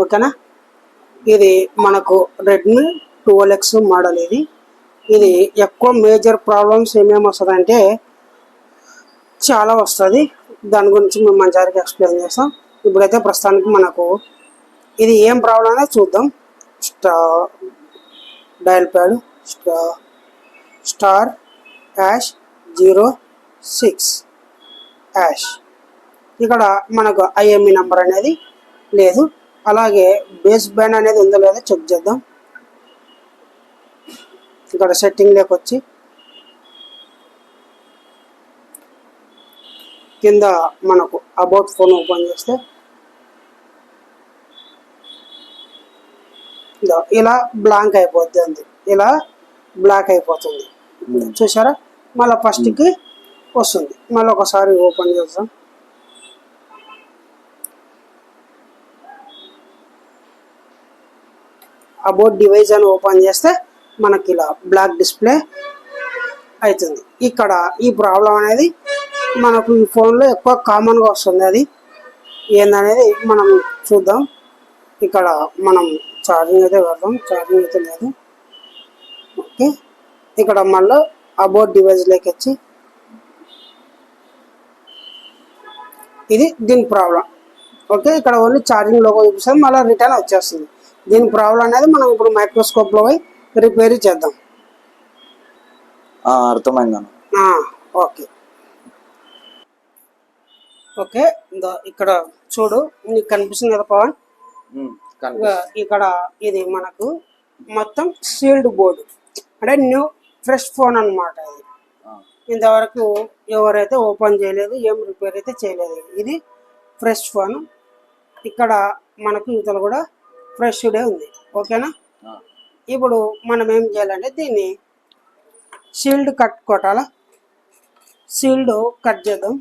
ఓకేనా. ఇది మనకు రెడ్మీ 12X మోడల్. ఇది ఎక్కువ మేజర్ ప్రాబ్లమ్స్ ఏమేమి వస్తుందంటే చాలా వస్తుంది. దాని గురించి మేము మంచిగా ఎక్స్ప్లెయిన్ చేస్తాం. ఇప్పుడైతే ప్రస్తుతానికి మనకు ఇది ఏం ప్రాబ్లం అనేది చూద్దాం. Dial pad *##06#. ఇక్కడ మనకు IME నెంబర్ అనేది లేదు. అలాగే బేస్ బ్యాండ్ అనేది ఉందో లేదో చెక్ చేద్దాం. ఇక్కడ సెట్టింగ్లోకి వచ్చి కింద మనకు అబౌట్ ఫోన్ ఓపెన్ చేస్తే ఇలా బ్లాంక్ అయిపోతుంది. ఇలా బ్లాక్ అయిపోతుంది. చూసారా, మళ్ళీ ఫస్ట్కి వస్తుంది. మళ్ళీ ఒకసారి ఓపెన్ చేద్దాం. అబౌట్ డివైస్ అని ఓపెన్ చేస్తే మనకి ఇలా బ్లాక్ డిస్ప్లే అవుతుంది. ఇక్కడ ఈ ప్రాబ్లం అనేది మనకు ఈ ఫోన్లో ఎక్కువ కామన్గా వస్తుంది. అది ఏందనేది మనం చూద్దాం. ఇక్కడ మనం ఛార్జింగ్ అయితే పెడదాం. ఛార్జింగ్ అయితే లేదు. ఓకే, ఇక్కడ మళ్ళీ అబౌట్ డివైస్లోకి వచ్చి ఇది దీని ప్రాబ్లం. ఓకే, ఇక్కడ ఓన్లీ ఛార్జింగ్ లోగో చూపిస్తుంది. మళ్ళీ రిటర్న్ వచ్చేస్తుంది. దీని ప్రాబ్లం అనేది మనం ఇప్పుడు మైక్రోస్కోప్లో పోయి రిపేర్ చేద్దాం. అర్థమైందన్న. ఓకే ఓకే ఇక్కడ చూడు, నీకు కనిపిస్తుంది కదా పవన్. ఇక్కడ ఇది మనకు మొత్తం సీల్డ్ బోర్డు, అంటే న్యూ ఫ్రెష్ ఫోన్ అన్నమాట. ఇది ఇంతవరకు ఎవరైతే ఓపెన్ చేయలేదు, ఏం రిపేర్ అయితే చేయలేదు. ఇది ఫ్రెష్ ఫోన్. ఇక్కడ మనకు ఇవతల కూడా ఫ్రెష్ డే ఉంది. ఓకేనా. ఇప్పుడు మనం ఏం చేయాలంటే దీన్ని షీల్డ్ కట్ కొట్టాలా. షీల్డ్ కట్ చేద్దాం.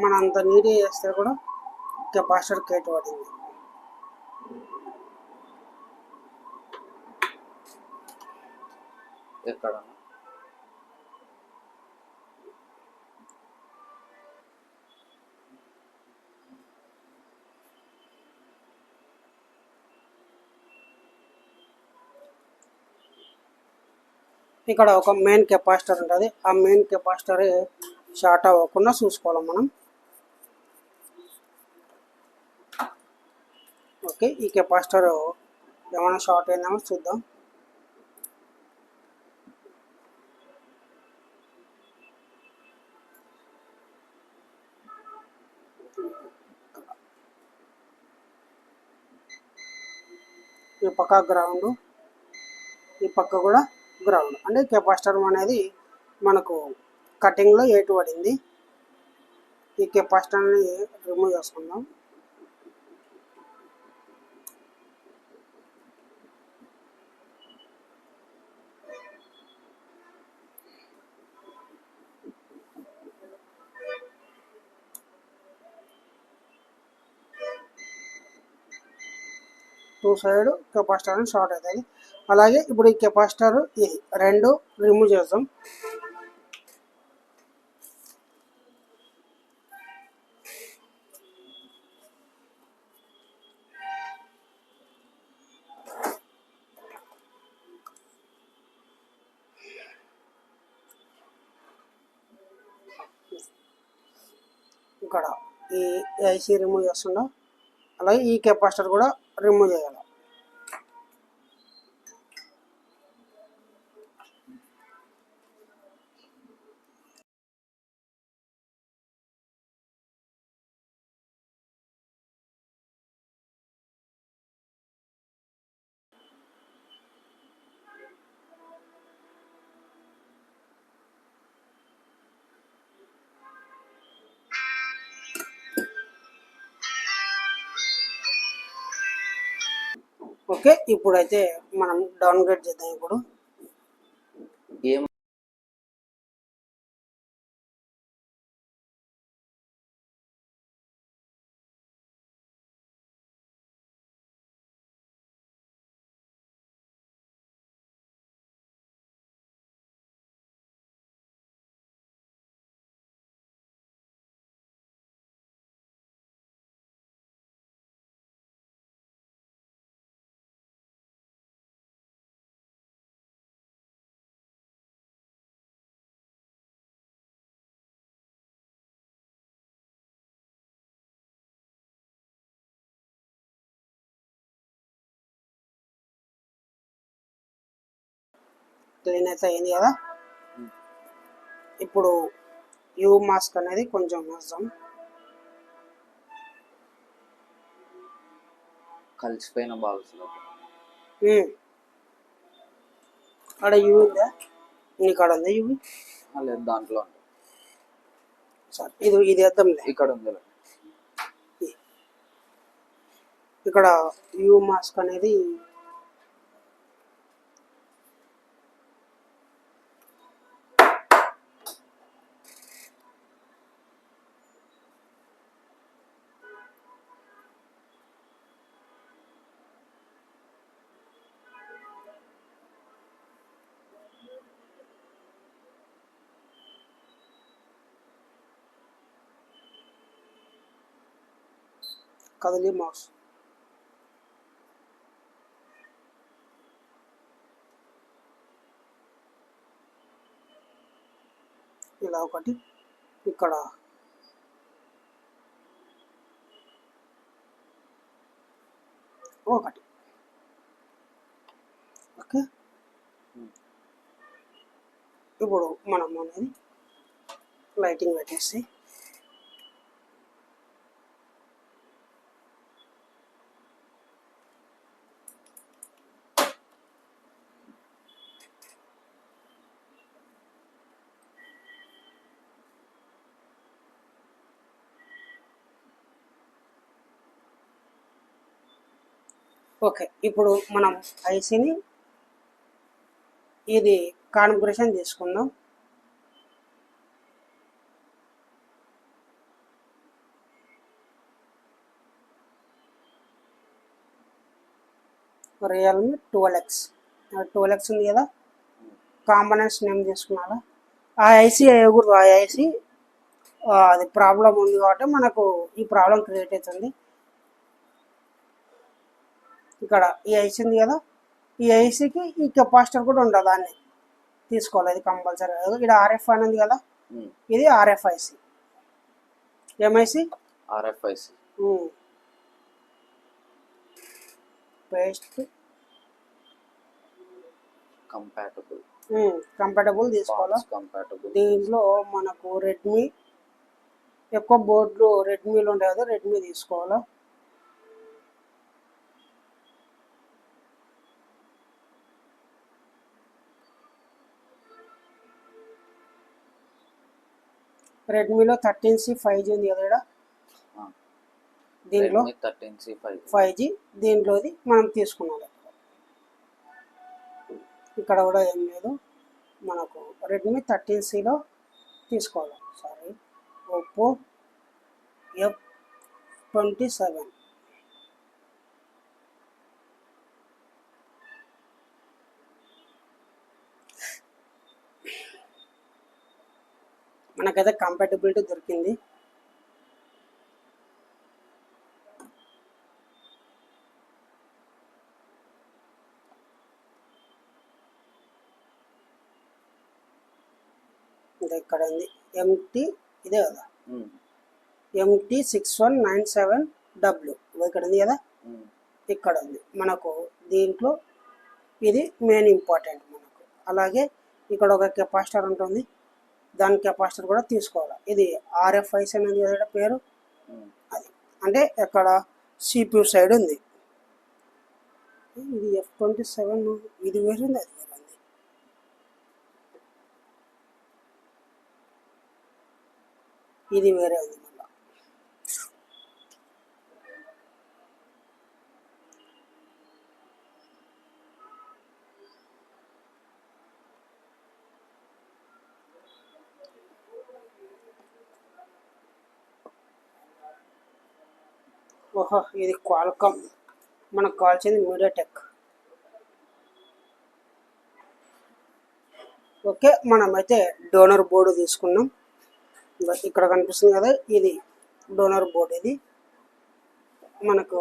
మనం అంత నీట్గా చేస్తే కూడా కెపాసిటర్ కేట్ పడింది. ఎక్కడ ఇక్కడ ఒక మెయిన్ కెపాసిటర్ ఉంటుంది. ఆ మెయిన్ కెపాసిటర్ షార్ట్ అవ్వకుండా చూసుకోవాలి మనం. ఓకే, ఈ కెపాసిటర్ ఏమైనా షార్ట్ అయిందేమో చూద్దాం. ఈ పక్క గ్రౌండ్, ఈ పక్క కూడా గ్రౌండ్. అంటే కెపాసిటర్ అనేది మనకు కటింగ్లో ఏటు పడింది. ఈ కెపాసిటర్ని రిమూవ్ చేసుకుందాం. టూ సైడ్ కెపాసిటర్ షార్ట్ అవుతుంది. అలాగే ఇప్పుడు ఈ కెపాసిటర్ ఇది రెండు రిమూవ్ చేద్దాం. ఇక్కడ ఈ ఐసీ రిమూవ్ చేస్తుండ, అలాగే ఈ కెపాసిటర్ కూడా రిమూవ్ చేయాలి. ఓకే, ఇప్పుడైతే మనం డౌన్గ్రేడ్ చేద్దాం. ఇప్పుడు ఏం క్లీన్ అయితే అయింది కదా. ఇప్పుడు యూ మాస్క్ అనేది కొంచెం వేద్దాం. కలిసిపోయిన బాల్స్ అక్కడ యూ ఉందా? నీ కాడ ఉందా యూ? లేదు, దాంట్లో ఉంది. సరే, ఇది వేద్దాంలే. ఇక్కడ ఉంది. ఇక్కడ యూ మాస్క్ అనేది కదలి మౌస్. ఇలా ఒకటి, ఇక్కడ ఒకటి. ఓకే, ఇప్పుడు మనం అనేది లైటింగ్ పెట్టేసి ఓకే. ఇప్పుడు మనం ఐసీని ఇది కాన్ఫిగరేషన్ తీసుకుందాం. రియల్మీ 12X 12X ఉంది కదా. కాంపోనెంట్స్ నేమ్ తీసుకున్నారా? ఆ ఐసీ ఎగురు, ఆ ఐసీ అది ప్రాబ్లం ఉంది కాబట్టి మనకు ఈ ప్రాబ్లం క్రియేట్ అవుతుంది. ఇక్కడ ఈ ఐసీ ఉంది కదా, ఈ ఐసీకి ఈ కెపాసిటర్ కూడా ఉండదు, దాన్ని తీసుకోవాలి. ఇది కంపల్సరీ. ఇక్కడ ఆర్ఎఫ్ అని ఉంది కదా, ఇది ఆర్ఎఫ్ఐసి. ఎంఐసి ఆర్ఎఫ్ఐసి పేస్ట్ కంపాటబుల్ తీసుకోవాలా. దీంట్లో మనకు రెడ్మీ, ఎక్కువ బోర్డులు రెడ్మీలు ఉంటాయి కదా, రెడ్మీ తీసుకోవాలా. రెడ్మీలో 13C 5G ఉంది కదా ఇక్కడ, దీంట్లో 5G దీంట్లోది మనం తీసుకున్నాం. ఇక్కడ కూడా ఏం లేదు, మనకు రెడ్మీ 13Cలో తీసుకోవాలి. Sorry, Oppo F27. మనకైతే కంపాటబిలిటీ దొరికింది. ఇక్కడ ఉంది MT, ఇదే కదా, MT6197W ఇక్కడ ఉంది కదా, ఇక్కడ ఉంది మనకు. దీంట్లో ఇది మెయిన్ ఇంపార్టెంట్ మనకు. అలాగే ఇక్కడ ఒక కెపాసిటర్ ఉంటుంది, దాని కెపాసిటర్ కూడా తీసుకోవాలి. ఇది ఆర్ఎఫ్ఐసి అనేది కదా పేరు, అది అంటే ఎక్కడ CPU సైడ్ ఉంది. ఇది F27, ఇది వేరుంది, అది వేరుంది. ఇది వేరే ఉంది మళ్ళీ. ఓహో, ఇది క్వాల్కామ్. మనకు కావాల్సింది మీడియాటెక్. ఓకే, మనమైతే డోనర్ బోర్డు తీసుకున్నాం. ఇక్కడ కనిపిస్తుంది కదా, ఇది డోనర్ బోర్డు. ఇది మనకు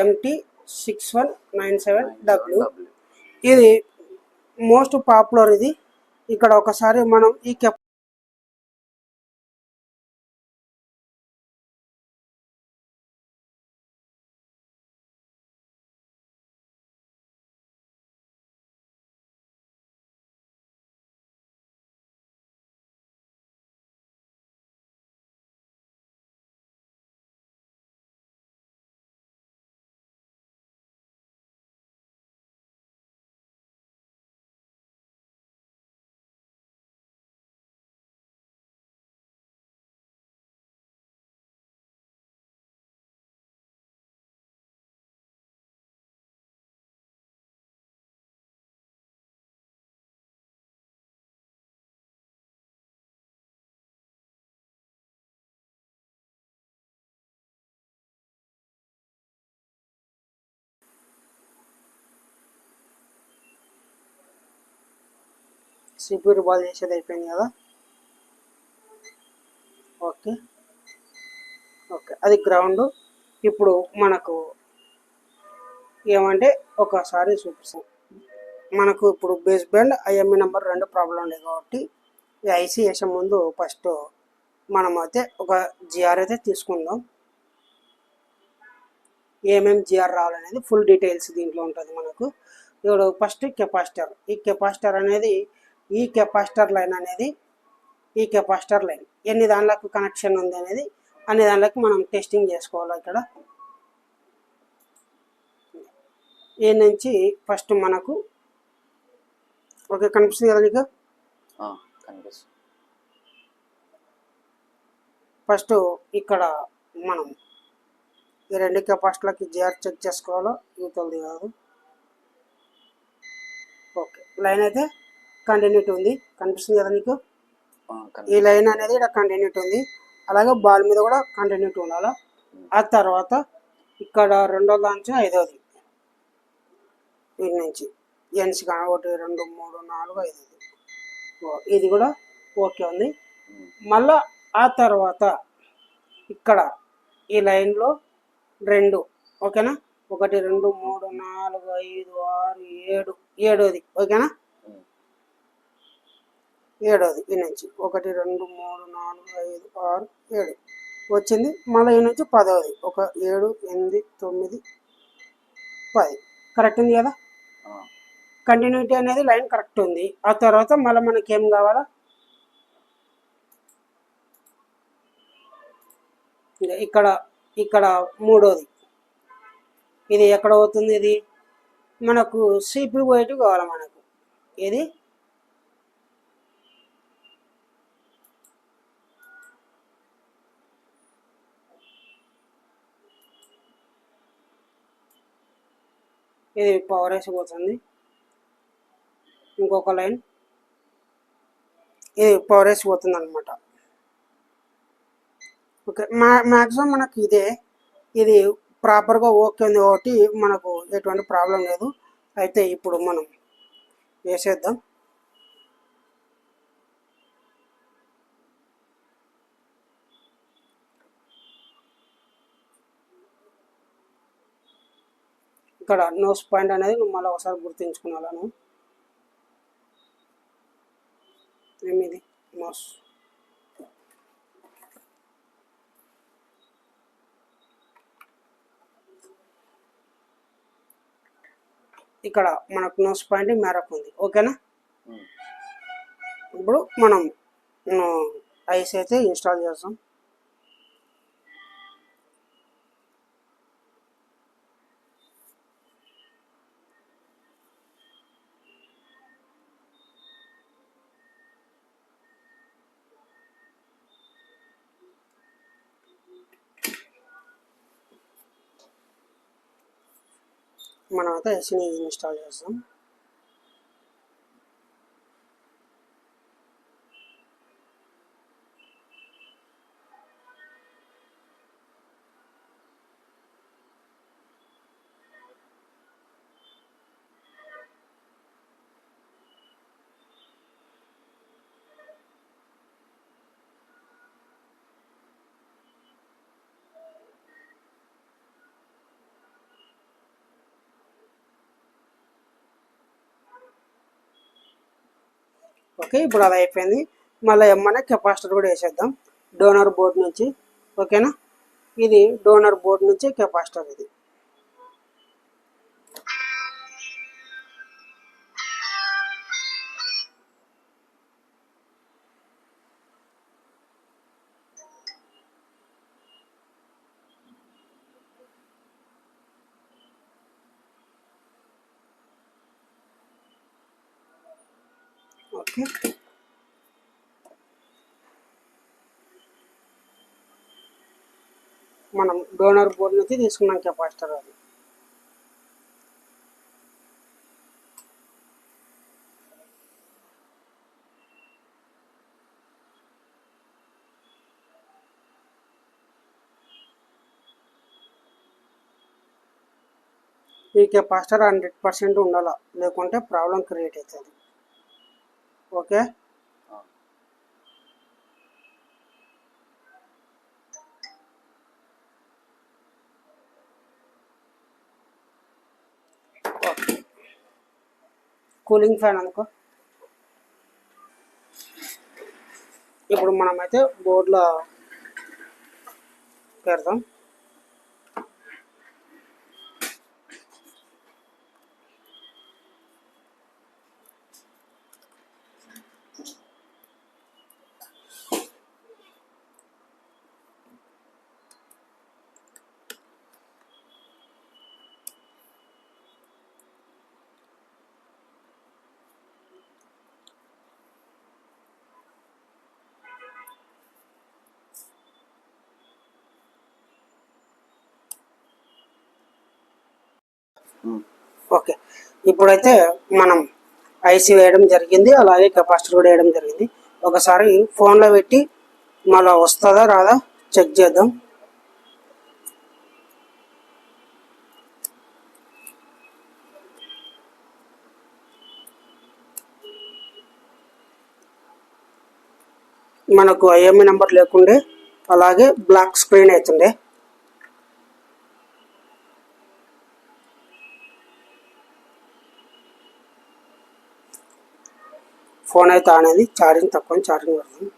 MT6197W. ఇది మోస్ట్ పాపులర్. ఇది ఇక్కడ ఒకసారి మనం ఈ సిపియు బాల్ చేసేది అయిపోయింది కదా. ఓకే ఓకే, అది గ్రౌండ్. ఇప్పుడు మనకు ఏమంటే ఒకసారి చూపిస్తాం. మనకు ఇప్పుడు base band IME number 2 problem లేదు కాబట్టి ఈ ఐసీ వేసే ముందు ఫస్ట్ మనమైతే ఒక జిఆర్ అయితే తీసుకుందాం. ఏమేమి జిఆర్ రావాలనేది ఫుల్ డీటెయిల్స్ దీంట్లో ఉంటుంది మనకు. ఇప్పుడు ఫస్ట్ కెపాసిటర్. ఈ కెపాసిటర్ అనేది, ఈ కెపాసిటర్ లైన్ అనేది, ఈ కెపాసిటర్ లైన్ ఎన్ని దానిలకు కనెక్షన్ ఉంది అనేది అన్ని దానిలకు మనం టెస్టింగ్ చేసుకోవాలి. ఇక్కడ ఈ నుంచి ఫస్ట్ మనకు ఓకే కనిపిస్తుంది కదా నీకు. కనిపిస్తుంది. ఫస్ట్ ఇక్కడ మనం ఈ 2 కెపాసిటర్లకి జిఆర్ చెక్ చేసుకోవాలో, యూతలది కాదు. ఓకే, లైన్ అయితే కంటిన్యూటీ ఉంది, కనిపిస్తుంది కదా నీకు. ఈ లైన్ అనేది ఇక్కడ కంటిన్యూటీ ఉంది, అలాగే బాల్ మీద కూడా కంటిన్యూటీ ఉండాలి. ఆ తర్వాత ఇక్కడ 2వ దాంచి 5వది, వీటి నుంచి ఎన్స్ 1 2 3 4 5. ఇది కూడా ఓకే ఉంది. మళ్ళా ఆ తర్వాత ఇక్కడ ఈ లైన్లో 2, ఓకేనా, 1 2 3 4 5 6 7, 7వది, ఓకేనా. 7వది ఈ నుంచి 1 2 3 4 5 6 7 వచ్చింది. మళ్ళీ ఈ నుంచి 10వది, 1 7 8 9 10. కరెక్ట్ ఉంది కదా. కంటిన్యూటీ అనేది లైన్ కరెక్ట్ ఉంది. ఆ తర్వాత మళ్ళీ మనకి ఏం కావాలా, ఇక్కడ ఇక్కడ 3వది. ఇది ఎక్కడ అవుతుంది, ఇది మనకు సిపి వైట్ కావాలి మనకు. ఇది ఇది పవర్ వేసిపోతుంది. ఇంకొక లైన్ ఇది పవర్ వేసిపోతుంది అనమాట. ఓకే, మ్యాక్సిమం మనకు ఇదే, ఇది ప్రాపర్గా ఓకే ఉంది కాబట్టి మనకు ఎటువంటి ప్రాబ్లం లేదు. అయితే ఇప్పుడు మనం వేసేద్దాం. ఇక్కడ నోస్ పాయింట్ అనేది నువ్వు మళ్ళీ ఒకసారి గుర్తుంచుకున్నాను. ఏమిది నోస్, ఇక్కడ మనకు నోస్ పాయింట్ మేరకు ఉంది, ఓకేనా. ఇప్పుడు మనం ఐస్ అయితే ఇన్స్టాల్ చేస్తాం. మనం అయితే ఐసీని ఇన్స్టాల్ చేస్తాం. ఓకే, ఇప్పుడు అది అయిపోయింది. మళ్ళీ ఏమన్నా కెపాసిటర్ కూడా వేసేద్దాం డోనర్ బోర్డ్ నుంచి. ఓకేనా, ఇది డోనర్ బోర్డ్ నుంచి కెపాసిటర్ ఇది. ఓకే, మనం డోనర్ బోర్డ్ నుంచి తీసుకున్నాం కెపాసిటర్ అది. ఈ కెపాసిటర్ 100% ఉండాలి, లేకుంటే ప్రాబ్లం క్రియేట్ అవుతుంది. ఓకే, కూలింగ్ ఫ్యాన్ అనుకో. ఇప్పుడు మనమైతే బోర్డులో పెడదాం. ఓకే, ఇప్పుడైతే మనం ఐసీ వేయడం జరిగింది, అలాగే కెపాసిటర్ కూడా వేయడం జరిగింది. ఒకసారి ఫోన్లో పెట్టి మళ్ళీ వస్తుందా రాదా చెక్ చేద్దాం. మనకు ఐఎంఈ నెంబర్ లేకుండే, అలాగే బ్లాక్ స్క్రీన్ అవుతుండే. ఫోన్ అయితే అనేది ఛార్జింగ్ తక్కువ, ఛార్జింగ్ పడుతుంది.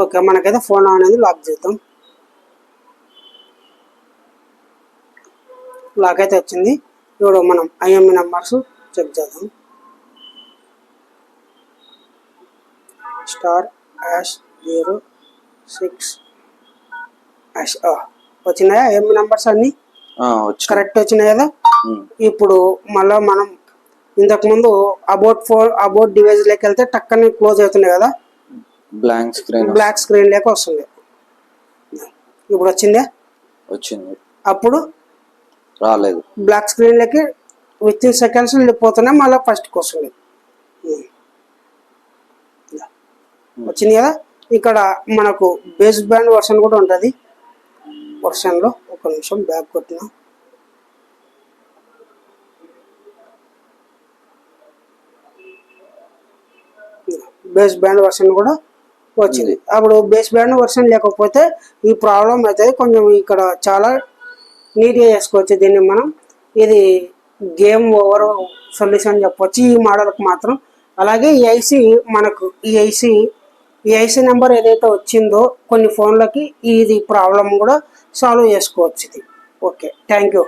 ఓకే, మనకైతే ఫోన్ అనేది లాక్ చేద్దాం. లాక్ అయితే వచ్చింది. ఇప్పుడు మనం ఐఎంఈ నెంబర్స్ చెక్ చేద్దాం. *##06#. వచ్చినాయా ఐఎంఈ నెంబర్స్ అన్నీ కరెక్ట్ వచ్చినాయి కదా. ఇప్పుడు మళ్ళీ మనం ఇంతకుముందు అబౌట్ డివైస్ లోకి వెళ్తే టక్కని క్లోజ్ అవుతున్నాయి కదా, బ్లాక్ స్క్రీన్ లేక వస్తుంది. ఇప్పుడు వచ్చింది. అప్పుడు రాలేదు, బ్లాక్ స్క్రీన్ లకి విత్ ఇన్ సెకండ్స్ వెళ్ళిపోతున్నాయి, మళ్ళీ ఫస్ట్కి వస్తుంది. వచ్చింది కదా. ఇక్కడ మనకు బేస్ బ్యాండ్ వర్షన్ కూడా ఉంటుంది. వర్షన్లో ఒక నిమిషం బ్యాక్ కొట్టిన, బేస్ బ్యాండ్ వర్షన్ కూడా వచ్చింది. అప్పుడు బేస్ బ్యాండ్ వర్షన్ లేకపోతే ఈ ప్రాబ్లం అయితే కొంచెం ఇక్కడ చాలా నీట్గా చేసుకోవచ్చు దీన్ని మనం. ఇది గేమ్ ఓవర్ సొల్యూషన్ చెప్పవచ్చు ఈ మోడల్కి మాత్రం. అలాగే ఈ ఐసీ మనకు ఈ ఐసీ నెంబర్ ఏదైతే వచ్చిందో కొన్ని ఫోన్లకి ఇది ప్రాబ్లం కూడా సాల్వ్ చేసుకోవచ్చు ఇది. Okay, thank you.